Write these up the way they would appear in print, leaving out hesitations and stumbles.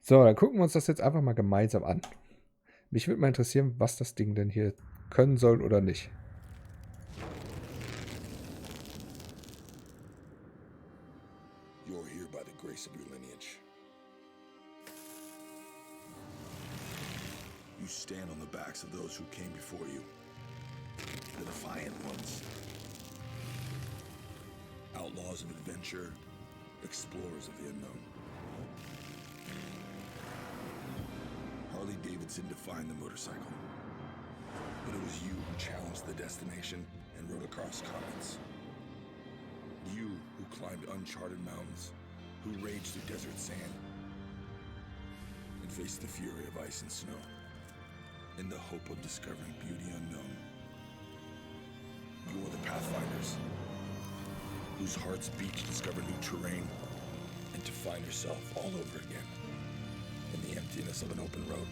So, dann gucken wir uns das jetzt einfach mal gemeinsam an. Mich würde mal interessieren, was das Ding denn hier können soll oder nicht. You're here by the grace of your lineage. You stand on the backs of those who came before you. The defiant ones. Outlaws of adventure, explorers of the unknown. Harley-Davidson defined the motorcycle. But it was you who challenged the destination and rode across continents. You who climbed uncharted mountains, who raged through desert sand, and faced the fury of ice and snow, in the hope of discovering beauty unknown. You are the pathfinders, whose hearts beat to discover new terrain, and to find yourself all over again, in the emptiness of an open road.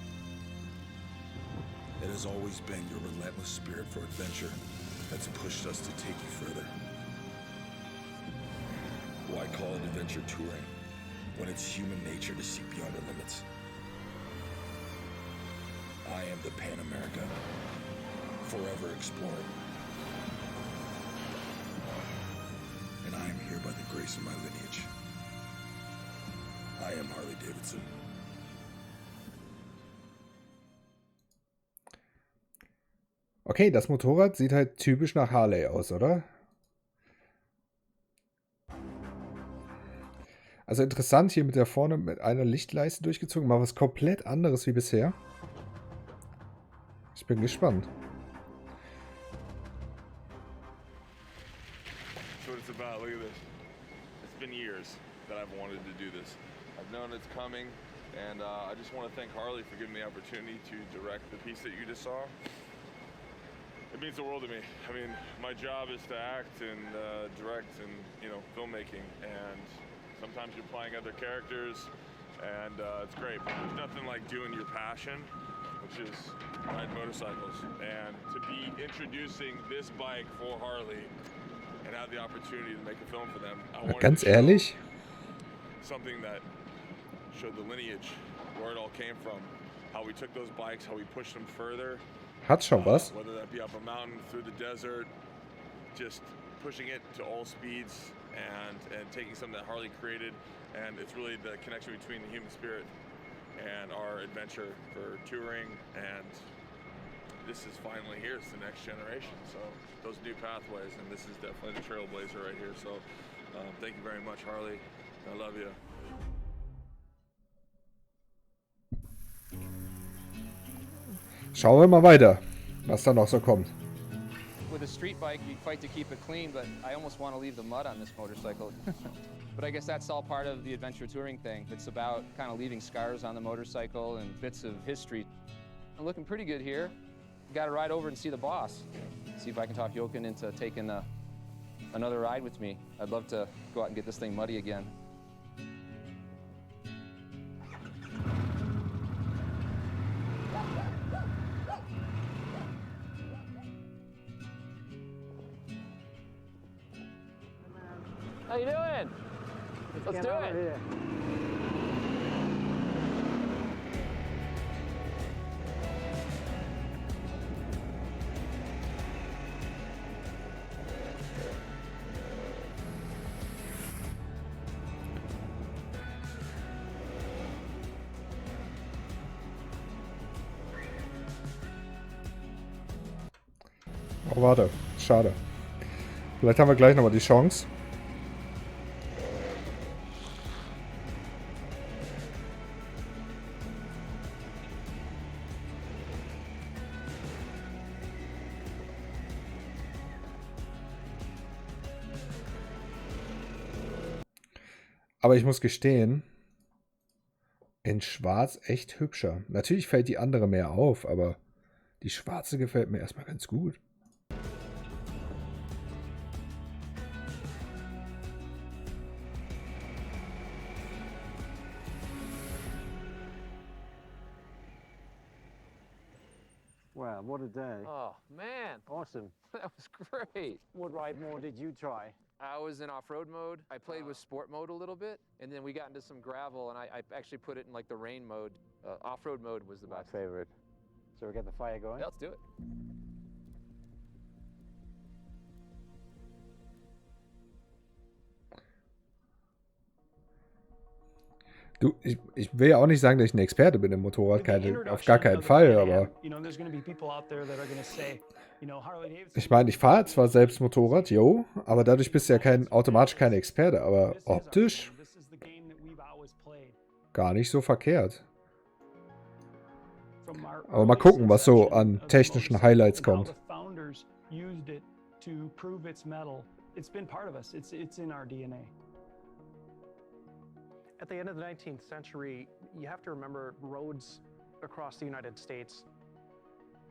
It has always been your relentless spirit for adventure that's pushed us to take you further. Why call it adventure touring when it's human nature to seek beyond our limits? I am the Pan America, forever exploring. And I am here by the grace of my lineage. I am Harley-Davidson. Okay, das Motorrad sieht halt typisch nach Harley aus, oder? Also interessant, hier mit der vorne mit einer Lichtleiste durchgezogen, mal was komplett anderes wie bisher. Ich bin gespannt. That's what it's about. Look at this. It's been years that I've wanted to do this. I've known it's coming, and I just want to thank Harley for giving me the opportunity to direct the piece that you just saw. It means the world to me. I mean, my job is to act and direct and, you know, filmmaking, and sometimes you're playing other characters, and it's great. But there's nothing like doing your passion, which is riding motorcycles. And to be introducing this bike for Harley and have the opportunity to make a film for them, I wanted Ganz to show ehrlich, something that showed the lineage, where it all came from, how we took those bikes, how we pushed them further. hat schon was. Whether that be up a mountain, through the desert, just pushing it to all speeds and taking something that Harley created. And it's really the connection between the human spirit and our adventure for touring. And this is finally here. It's the next generation. So those new pathways, and this is definitely the trailblazer right here. So thank you very much, Harley. I love you. Schauen wir mal weiter, was da noch so kommt. With a street bike, you fight to keep it clean, but I almost want to leave the mud on this motorcycle. But I guess that's all part of the adventure touring thing. It's about kind of leaving scars on the motorcycle and bits of history. I'm looking pretty good here. Got to ride over and see the boss. See if I can talk Jochen into taking another ride with me. I'd love to go out and get this thing muddy again. How you doing? Let's do it. Oh, warte. Schade. Vielleicht haben wir gleich nochmal die Chance. Aber ich muss gestehen, in Schwarz echt hübscher. Natürlich fällt die andere mehr auf, aber die schwarze gefällt mir erstmal ganz gut. Wow, what a day. Oh, man. Awesome. That was great. What ride more did you try? I was in off-road mode. I played with sport mode a little bit, and then we got into some gravel, and I actually put it in like the rain mode. Off-road mode was the best. My favorite. So we get the fire going? Yeah, let's do it. Du, ich will ja auch nicht sagen, dass ich ein Experte bin im Motorrad, auf gar keinen Fall, aber ich meine, ich fahre zwar selbst Motorrad, yo, aber dadurch bist du ja automatisch kein Experte, aber optisch gar nicht so verkehrt. Aber mal gucken, was so an technischen Highlights kommt. At the end of the 19th century, you have to remember roads across the United States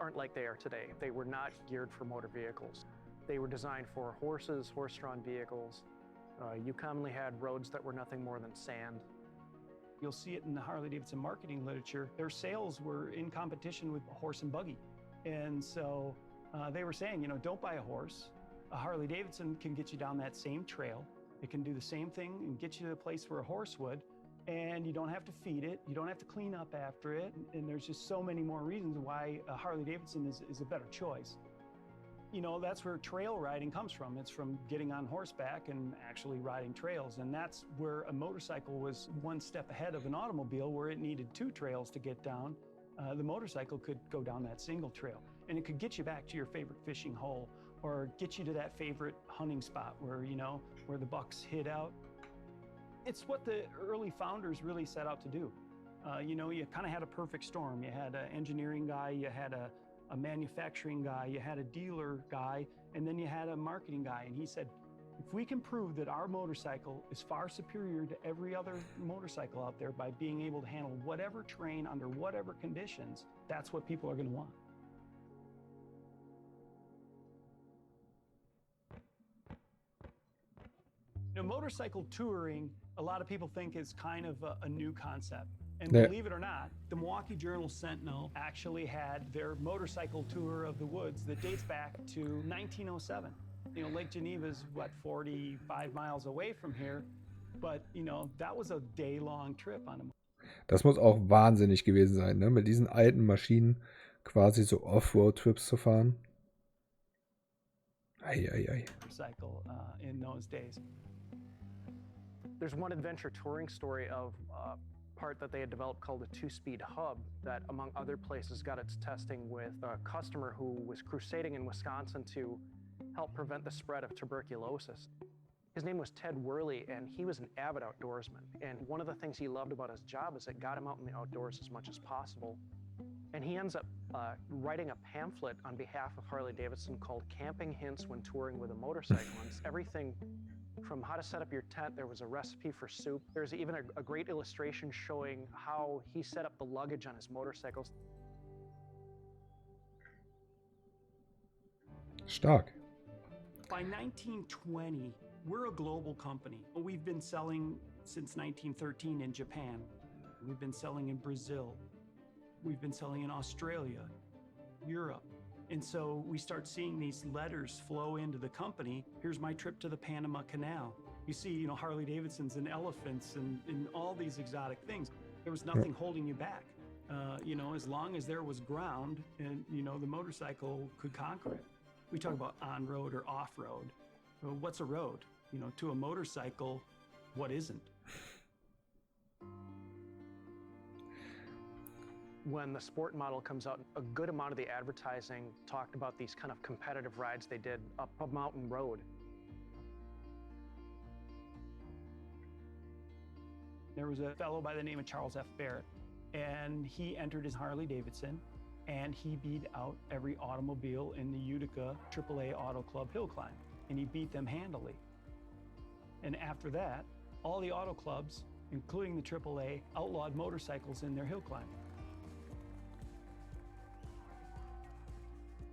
aren't like they are today. They were not geared for motor vehicles. They were designed for horses, horse-drawn vehicles. You commonly had roads that were nothing more than sand. You'll see it in the Harley-Davidson marketing literature. Their sales were in competition with a horse and buggy. And so they were saying, you know, don't buy a horse. A Harley-Davidson can get you down that same trail. It can do the same thing and get you to the place where a horse would, and you don't have to feed it, you don't have to clean up after it, and there's just so many more reasons why a Harley-Davidson is a better choice. You know, that's where trail riding comes from. It's from getting on horseback and actually riding trails, and that's where a motorcycle was one step ahead of an automobile, where it needed two trails to get down. The motorcycle could go down that single trail, and it could get you back to your favorite fishing hole, or get you to that favorite hunting spot where, you know, where the bucks hid out. It's what the early founders really set out to do. You know, you kind of had a perfect storm. You had an engineering guy, you had a manufacturing guy, you had a dealer guy, and then you had a marketing guy. And he said, if we can prove that our motorcycle is far superior to every other motorcycle out there by being able to handle whatever terrain under whatever conditions, that's what people are going to want. You know, motorcycle touring, a lot of people think is kind of a new concept. And believe it or not, the Milwaukee Journal Sentinel actually had their motorcycle tour of the woods that dates back to 1907. You know, Lake Geneva's, what, 45 miles away from here. But, you know, that was a day-long trip on a Das muss auch wahnsinnig gewesen sein, ne? Mit diesen alten Maschinen quasi so Offroad-Trips zu fahren. motorcycle in those days. There's one adventure touring story of a part that they had developed called a two-speed hub that, among other places, got its testing with a customer who was crusading in Wisconsin to help prevent the spread of tuberculosis. His name was Ted Worley, and he was an avid outdoorsman. And one of the things he loved about his job is it got him out in the outdoors as much as possible. And he ends up writing a pamphlet on behalf of Harley-Davidson called Camping Hints When Touring with a Motorcycle. And it's everything from how to set up your tent. There was a recipe for soup. There's even a great illustration showing how he set up the luggage on his motorcycles. Stark. By 1920, we're a global company. We've been selling since 1913 in Japan. We've been selling in Brazil. We've been selling in Australia, Europe. And so we start seeing these letters flow into the company. Here's my trip to the Panama Canal. You see, you know, Harley-Davidsons and elephants and all these exotic things. There was nothing holding you back. You know, as long as there was ground and, you know, the motorcycle could conquer it. We talk about on-road or off-road. Well, what's a road? You know, to a motorcycle, what isn't? When the sport model comes out, a good amount of the advertising talked about these kind of competitive rides they did up a mountain road. There was a fellow by the name of Charles F. Barrett, and he entered his Harley-Davidson, and he beat out every automobile in the Utica AAA Auto Club hill climb, and he beat them handily. And after that, all the auto clubs, including the AAA, outlawed motorcycles in their hill climb.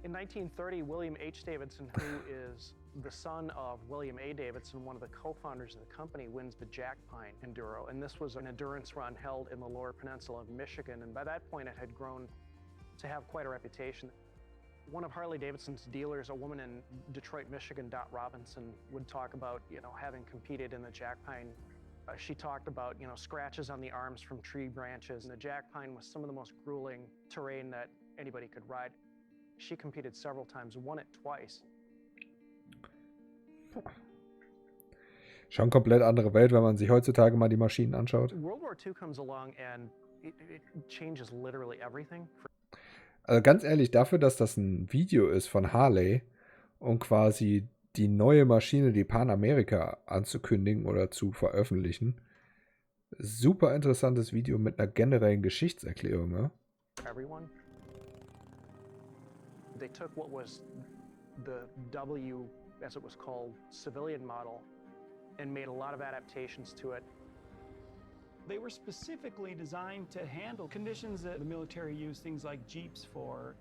In 1930, William H. Davidson, who is the son of William A. Davidson, one of the co-founders of the company, wins the Jack Pine Enduro. And this was an endurance run held in the Lower Peninsula of Michigan. And by that point, it had grown to have quite a reputation. One of Harley-Davidson's dealers, a woman in Detroit, Michigan, Dot Robinson, would talk about, having competed in the jack pine. She talked about, scratches on the arms from tree branches. And the jack pine was some of the most grueling terrain that anybody could ride. She competed several times, won it twice. Schon komplett andere Welt, wenn man sich heutzutage mal die Maschinen anschaut. World War II comes along and it changes literally everything. Also ganz ehrlich, dafür, dass das ein Video ist von Harley und quasi die neue Maschine, die Pan America, anzukündigen oder zu veröffentlichen, super interessantes Video mit einer generellen Geschichtserklärung, ne? Everyone. They took what was the W, as it was called, civilian model, and made a lot of adaptations to it. They were specifically designed to handle conditions that the military used things like Jeeps for.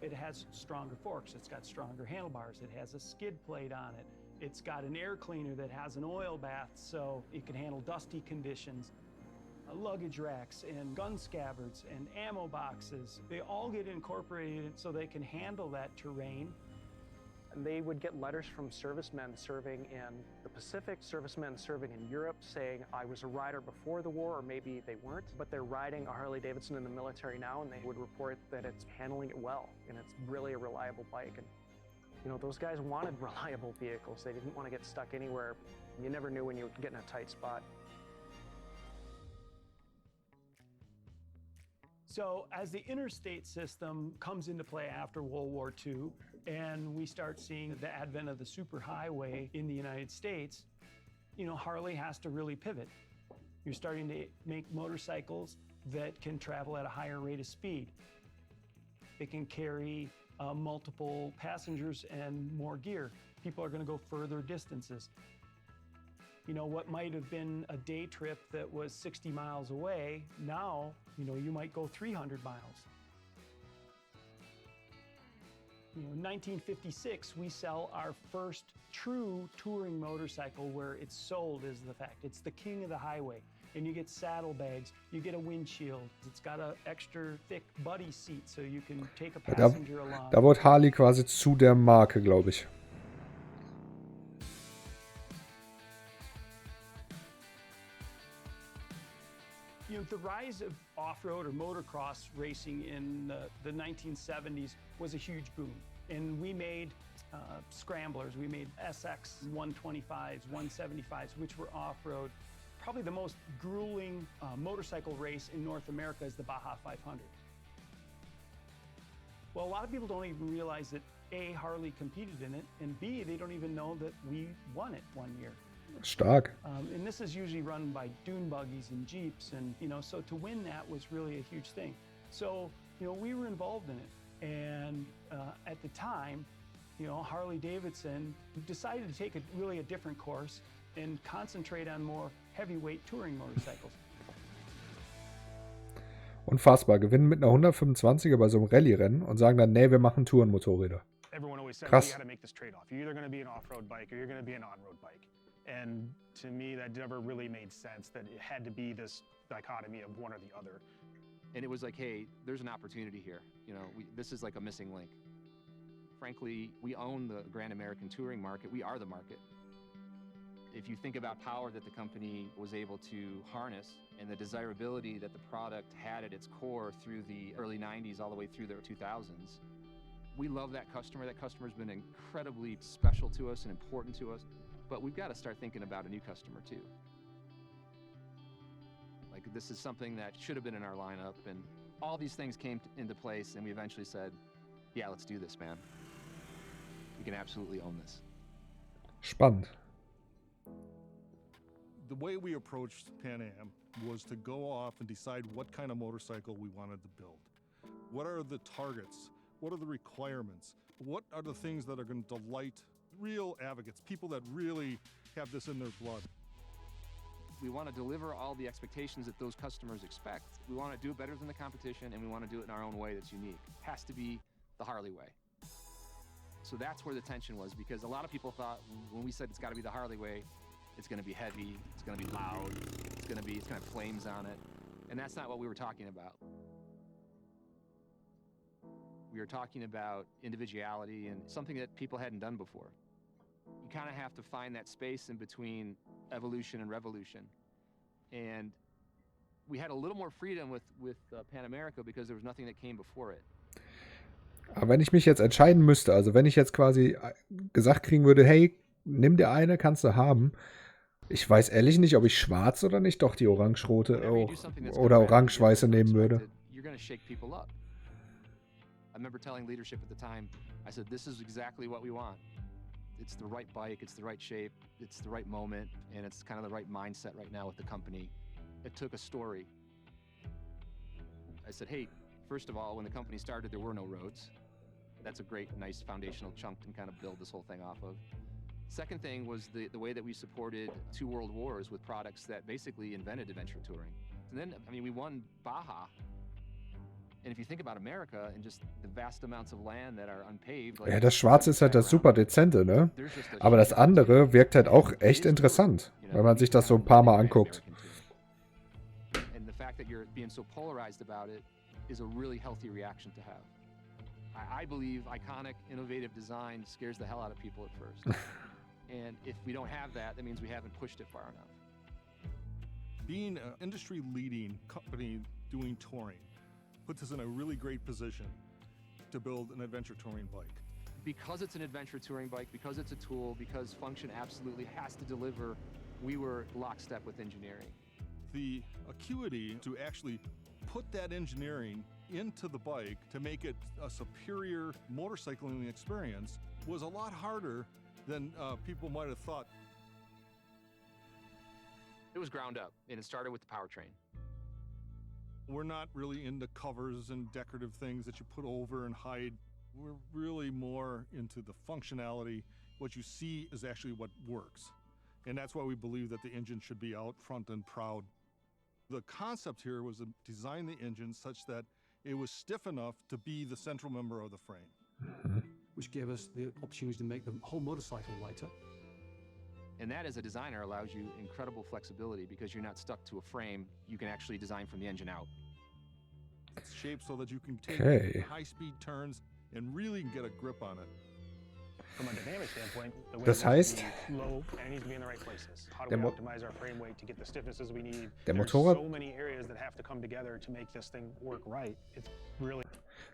It has stronger forks, it's got stronger handlebars, it has a skid plate on it, it's got an air cleaner that has an oil bath so it can handle dusty conditions. Luggage racks and gun scabbards and ammo boxes, they all get incorporated so they can handle that terrain. And they would get letters from servicemen serving in the Pacific, servicemen serving in Europe saying, I was a rider before the war, or maybe they weren't, but they're riding a Harley-Davidson in the military now, and they would report that it's handling it well, and it's really a reliable bike. And, those guys wanted reliable vehicles. They didn't want to get stuck anywhere. You never knew when you would get in a tight spot. So as the interstate system comes into play after World War II, and we start seeing the advent of the superhighway in the United States, Harley has to really pivot. You're starting to make motorcycles that can travel at a higher rate of speed. They can carry multiple passengers and more gear. People are going to go further distances. What might have been a day trip that was 60 miles away, now, you might go 300 miles. In 1956, we sell our first true touring motorcycle where it's sold is the fact. It's the king of the highway. And you get saddlebags, you get a windshield. It's got an extra thick buddy seat so you can take a passenger along. Da wurde Harley quasi zu der Marke, glaube ich. The rise of off-road or motocross racing in the 1970s was a huge boom. And we made scramblers, we made SX 125s, 175s, which were off-road. Probably the most grueling motorcycle race in North America is the Baja 500. Well, a lot of people don't even realize that A, Harley competed in it, and B, they don't even know that we won it one year. Stark. And this is usually run by dune buggies and Jeeps, and so to win that was really a huge thing. So we were involved in it, and at the time, Harley-Davidson decided to take a different course and concentrate on more heavyweight touring motorcycles. Unfassbar. Gewinnen mit einer 125er bei so einem Rallye-Rennen und sagen dann, nee, wir machen Tourenmotorräder. Everyone always said, Krass. you got to make this trade-off. You're either going to be an off-road bike or you're going to be an on-road bike. And to me, that never really made sense, that it had to be this dichotomy of one or the other. And it was like, hey, there's an opportunity here. This is like a missing link. Frankly, we own the Grand American touring market. We are the market. If you think about power that the company was able to harness and the desirability that the product had at its core through the early 90s all the way through the 2000s, we love that customer. That customer's been incredibly special to us and important to us. But we've got to start thinking about a new customer too. Like, this is something that should have been in our lineup, and all these things came into place, and we eventually said, yeah, let's do this, man. We can absolutely own this. Spannend. The way we approached Pan Am was to go off and decide what kind of motorcycle we wanted to build. What are the targets? What are the requirements? What are the things that are going to delight real advocates, people that really have this in their blood? We want to deliver all the expectations that those customers expect. We want to do it better than the competition, and we want to do it in our own way that's unique. It has to be the Harley way. So that's where the tension was, because a lot of people thought when we said it's got to be the Harley way, it's going to be heavy, it's going to be loud, it's going to have flames on it. And that's not what we were talking about. We were talking about individuality and something that people hadn't done before. You kind of have to find that space in between evolution and revolution. And we had a little more freedom with Pan America because there was nothing that came before it. Aber wenn ich mich jetzt entscheiden müsste, also wenn ich jetzt quasi gesagt kriegen würde, hey, nimm dir eine, kannst du haben. Ich weiß ehrlich nicht, ob ich schwarz oder nicht doch die orange-rote oder orange-weiße nehmen würde. You're going to shake people up. I remember telling leadership at the time, I said, this is exactly what we want. It's the right bike, it's the right shape, it's the right moment, and it's kind of the right mindset right now with the company. It took a story. I said, hey, first of all, when the company started, there were no roads. That's a great, nice foundational chunk to kind of build this whole thing off of. Second thing was the way that we supported 2 world wars with products that basically invented adventure touring. And then, I mean, we won Baja. And if you think about America and just the vast amounts of land that are unpaved. Ja, das Schwarze ist halt das super Dezente, ne? Aber das andere wirkt halt auch echt interessant, wenn man sich das so ein paar Mal anguckt. And the fact that you're being so polarized about it is a really healthy reaction to have. I believe iconic, innovative design scares the hell out of people at first. And if we don't have that, that means we haven't pushed it far enough. Being an industry-leading company doing touring puts us in a really great position to build an adventure touring bike. Because it's an adventure touring bike, because it's a tool, because function absolutely has to deliver, we were lockstep with engineering. The acuity to actually put that engineering into the bike to make it a superior motorcycling experience was a lot harder than people might have thought. It was ground up, and it started with the powertrain. We're not really into covers and decorative things that you put over and hide. We're really more into the functionality. What you see is actually what works. And that's why we believe that the engine should be out front and proud. The concept here was to design the engine such that it was stiff enough to be the central member of the frame. Which gave us the opportunity to make the whole motorcycle lighter. And that, as a designer, allows you incredible flexibility because you're not stuck to a frame. You can actually design from the engine out. It's shaped so that you can take high-speed turns and really get a grip on it. From a dynamic standpoint, the Das heißt, low and it needs to be in the right places. How do we optimize our frame weight to get the stiffnesses we need? There's so many areas that have to come together to make this thing work right. It's really.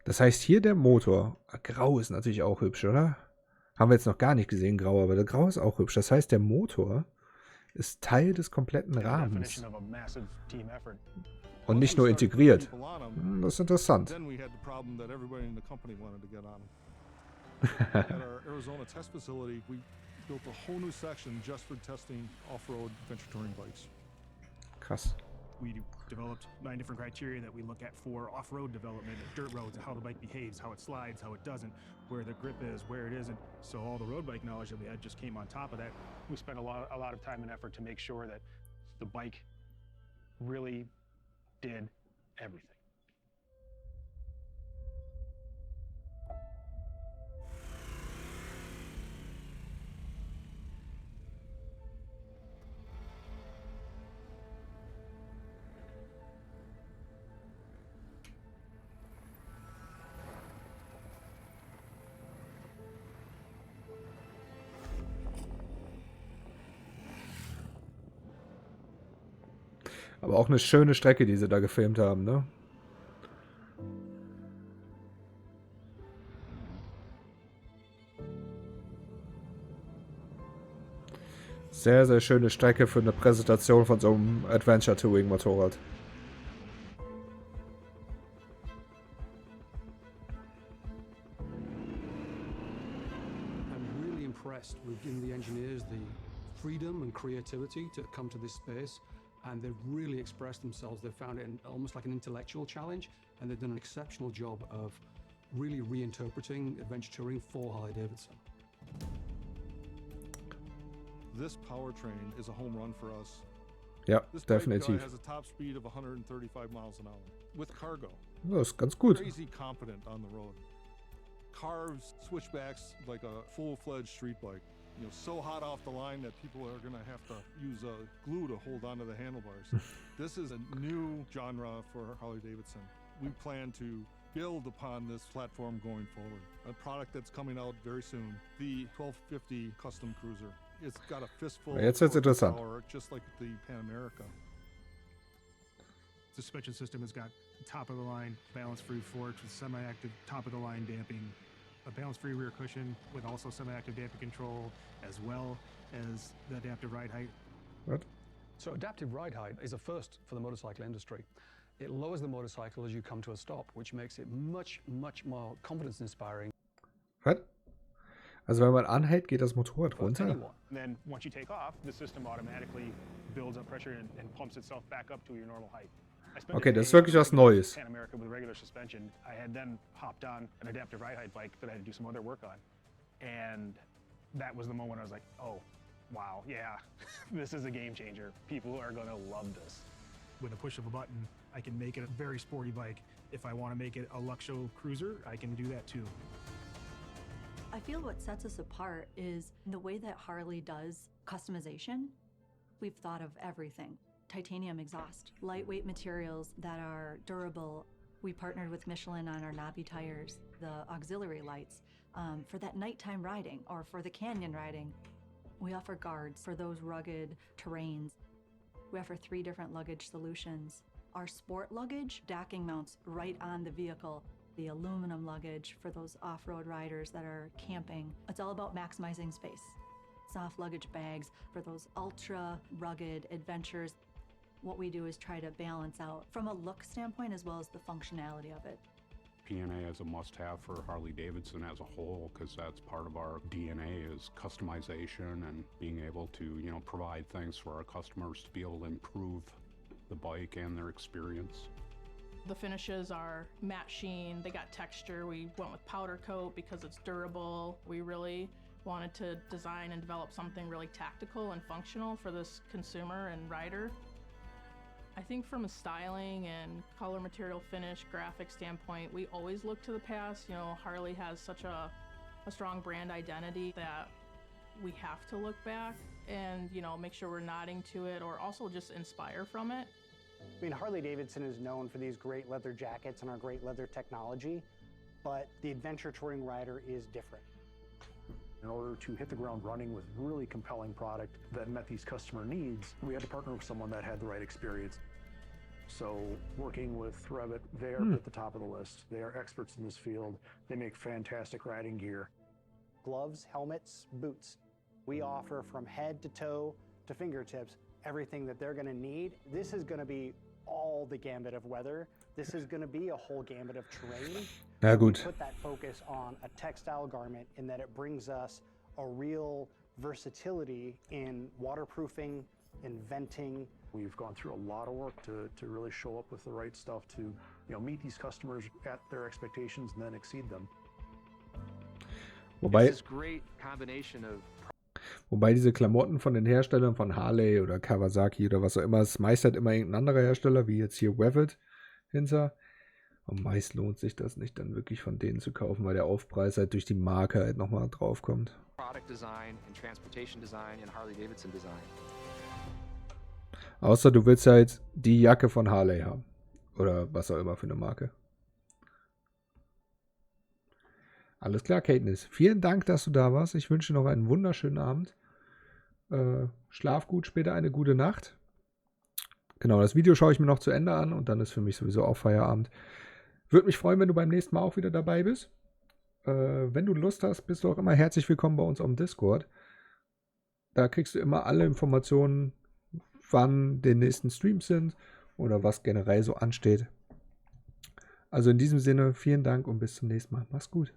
Das heißt, hier der Motor. Grau ist natürlich auch hübsch, oder? Haben wir jetzt noch gar nicht gesehen, grau, aber der Grau ist auch hübsch. Das heißt, der Motor ist Teil des kompletten Rahmens. Und nicht nur integriert. Das ist interessant. Then we had the problem that everybody in the company wanted to get on them. At our Arizona test facility, we built a whole new section just for testing off-road adventure touring bikes. Krass. We developed 9 different criteria that we look at for off-road development, dirt roads, how the bike behaves, how it slides, how it doesn't, where the grip is, where it isn't. So all the road bike knowledge that we had just came on top of that. We spent a lot of time and effort to make sure that the bike really did everything. Aber auch eine schöne Strecke, die sie da gefilmt haben, ne? Sehr, sehr schöne Strecke für eine Präsentation von so einem Adventure-Touring-Motorrad. I'm really impressed. We've given the engineers the freedom and creativity to come to this space. And they've really expressed themselves. They've found it almost like an intellectual challenge, and they've done an exceptional job of really reinterpreting adventure touring for Harley-Davidson. This powertrain is a home run for us. Ja, this definitiv. Bike has a top speed of 135 miles an hour with cargo. Das ist ganz gut. Crazy competent on the road. Carves switchbacks like a full-fledged street bike. You know, so hot off the line that people are going to have to use glue to hold onto the handlebars. This is a new genre for Harley-Davidson. We plan to build upon this platform going forward. A product that's coming out very soon, the 1250 Custom Cruiser. It's got a fistful Jetzt wird's of interessant. power, just like the Pan America. The suspension system has got top-of-the-line balance-free forks with semi-active top-of-the-line damping, a balance-free rear cushion with also semi-active damping control, as well as the adaptive ride height. What? So adaptive ride height is a first for the motorcycle industry. It lowers the motorcycle as you come to a stop, which makes it much, much more confidence-inspiring. Was? Also wenn man anhält, geht das Motorrad runter? And then once you take off, the system automatically builds up pressure and pumps itself back up to your normal height. Okay, das ist wirklich was Neues. Pan America with regular suspension. I had then hopped on an adaptive ride height bike that I had to do some other work on. And that was the moment I was like, oh, wow, yeah, this is a game changer. People are gonna love this. With a push of a button, I can make it a very sporty bike. If I wanna make it a Luxo cruiser, I can do that too. I feel what sets us apart is the way that Harley does customization. We've thought of everything. Titanium exhaust, lightweight materials that are durable. We partnered with Michelin on our knobby tires, the auxiliary lights, for that nighttime riding or for the canyon riding. We offer guards for those rugged terrains. We offer 3 different luggage solutions. Our sport luggage, docking mounts right on the vehicle. The aluminum luggage for those off-road riders that are camping. It's all about maximizing space. Soft luggage bags for those ultra rugged adventures. What we do is try to balance out from a look standpoint as well as the functionality of it. P&A is a must-have for Harley-Davidson as a whole because that's part of our DNA is customization and being able to, you know, provide things for our customers to be able to improve the bike and their experience. The finishes are matte sheen, they got texture. We went with powder coat because it's durable. We really wanted to design and develop something really tactical and functional for this consumer and rider. I think from a styling and color, material, finish, graphic standpoint, we always look to the past. You know, Harley has such a strong brand identity that we have to look back and, you know, make sure we're nodding to it or also just inspire from it. I mean, Harley-Davidson is known for these great leather jackets and our great leather technology, but the adventure touring rider is different. In order to hit the ground running with really compelling product that met these customer needs, we had to partner with someone that had the right experience. So working with Revit, they are at the top of the list. They are experts in this field. They make fantastic riding gear. Gloves, helmets, boots. We offer from head to toe to fingertips everything that they're going to need. This is going to be all the gambit of weather. This is going to be a whole gambit of terrain. Na We gut. put that focus on a textile garment in that it brings us a real versatility in waterproofing, in venting. We've gone through a lot of work to really show up with the right stuff to, you know, meet these customers at their expectations and then exceed them. Wobei, It's this great combination of wobei diese Klamotten von den Herstellern von Harley oder Kawasaki oder was auch immer, es meistert immer irgendein anderer Hersteller, wie jetzt hier Revit hinter. Und meist lohnt sich das nicht dann wirklich von denen zu kaufen, weil der Aufpreis halt durch die Marke halt nochmal drauf kommt. product design and transportation design and Harley-Davidson design. Außer du willst halt die Jacke von Harley haben. Oder was auch immer für eine Marke. Alles klar, Katniss. Vielen Dank, dass du da warst. Ich wünsche dir noch einen wunderschönen Abend. Schlaf gut, später eine gute Nacht. Genau, das Video schaue ich mir noch zu Ende an und dann ist für mich sowieso auch Feierabend. Würde mich freuen, wenn du beim nächsten Mal auch wieder dabei bist. Wenn du Lust hast, bist du auch immer herzlich willkommen bei uns auf dem Discord. Da kriegst du immer alle Informationen, wann die nächsten Streams sind oder was generell so ansteht. Also in diesem Sinne, vielen Dank und bis zum nächsten Mal. Mach's gut.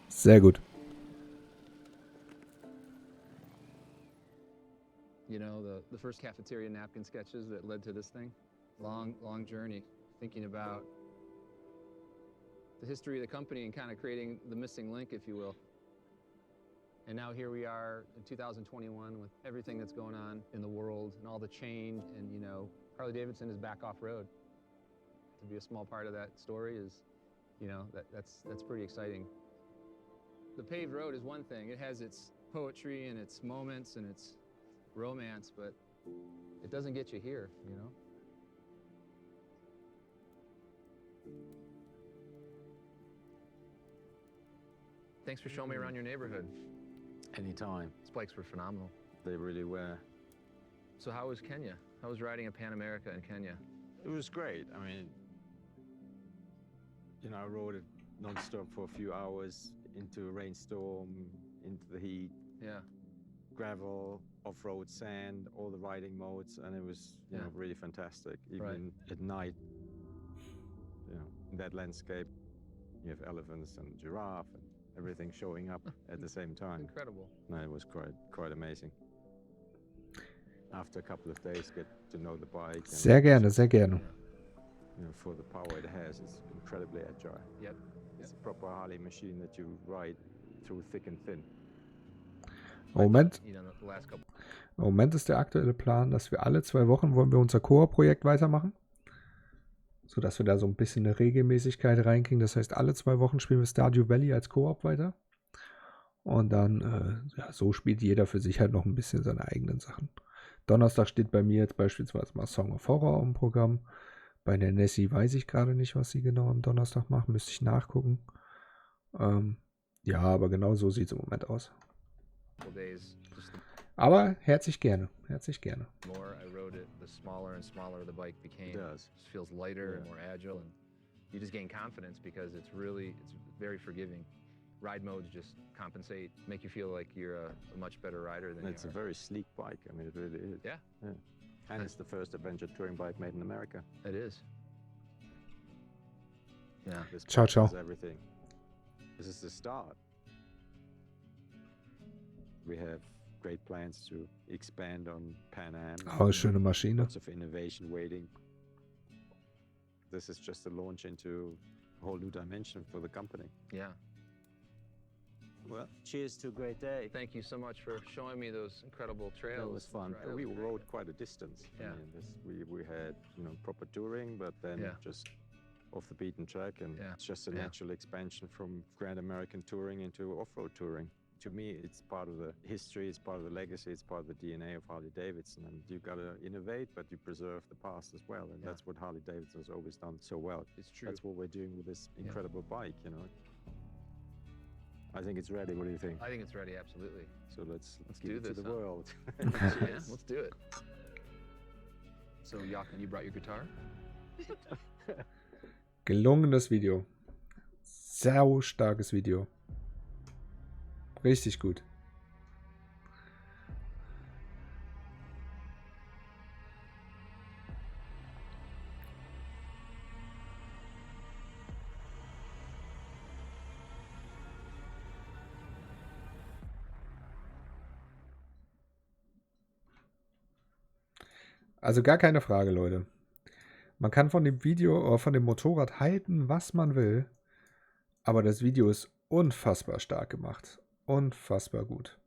Sehr gut. You know, the first cafeteria napkin sketches that led to this thing. Long journey, thinking about the history of the company and kind of creating the missing link, if you will. And now here we are in 2021 with everything that's going on in the world and all the change, and you know, Harley-Davidson is back off-road. To be a small part of that story is You know, that's pretty exciting. The paved road is one thing. It has its poetry and its moments and its romance, but it doesn't get you here, you know? Thanks for showing me around your neighborhood. Anytime. These bikes were phenomenal. They really were. So how was Kenya? How was riding a Pan America in Kenya? It was great. I mean, you know, I rode it non-stop for a few hours into a rainstorm, into the heat. Yeah. Gravel, off-road sand, all the riding modes, and it was, you know, really fantastic. Even at night, you know, in that landscape, you have elephants and giraffe and everything showing up at the same time. Incredible. No, it was quite amazing. After a couple of days, get to know the bike. Sehr gerne, sehr gerne. You know, for the power it has, it's incredibly agile. Yep. It's a proper Harley machine that you ride through thick and thin. Im Moment ist der aktuelle Plan, dass wir alle 2 Wochen wollen wir unser Koop-Projekt weitermachen. Sodass wir da so ein bisschen eine Regelmäßigkeit reinkriegen. Das heißt, alle 2 Wochen spielen wir Stardew Valley als Koop weiter. Und dann, ja, so spielt jeder für sich halt noch ein bisschen seine eigenen Sachen. Donnerstag steht bei mir jetzt beispielsweise mal Song of Horror im Programm. Bei der Nessie weiß ich gerade nicht, was sie genau am Donnerstag macht. Müsste ich nachgucken. Ja, aber genau so sieht es im Moment aus. Aber herzlich gerne, herzlich gerne. More I rode it, the smaller and smaller the bike became. It does. It feels lighter and more agile, and you just gain confidence because it's very forgiving. Ride modes just compensate, make you feel like you're a much better rider than you are. It's a very sleek bike. I mean, it really is. Yeah. And it's the first adventure touring bike made in America. It is. Yeah. This Ciao, bike ciao. is everything. This is the start. We have great plans to expand on Pan Am. Oh, schöne Maschine. Lots of innovation waiting. This is just a launch into a whole new dimension for the company. Yeah. Well, cheers to a great day. Thank you so much for showing me those incredible trails. It was fun. Right, We that was great. rode quite a distance. Yeah. I mean, we had, you know, proper touring, but then just off the beaten track, and it's just a natural expansion from Grand American touring into off-road touring. To me, it's part of the history, it's part of the legacy, it's part of the DNA of Harley-Davidson, and you gotta innovate, but you preserve the past as well, and that's what Harley-Davidson has always done so well. It's true. That's what we're doing with this incredible bike, you know. I think it's ready. What do you think? I think it's ready, absolutely. So let's do give it this, to the huh? world. Yeah, let's do it. So, Jochen, you brought your guitar? Gelungenes Video. Sau starkes Video. Richtig gut. Also gar keine Frage, Leute. Man kann von dem Video, von dem Motorrad halten, was man will. Aber das Video ist unfassbar stark gemacht. Unfassbar gut.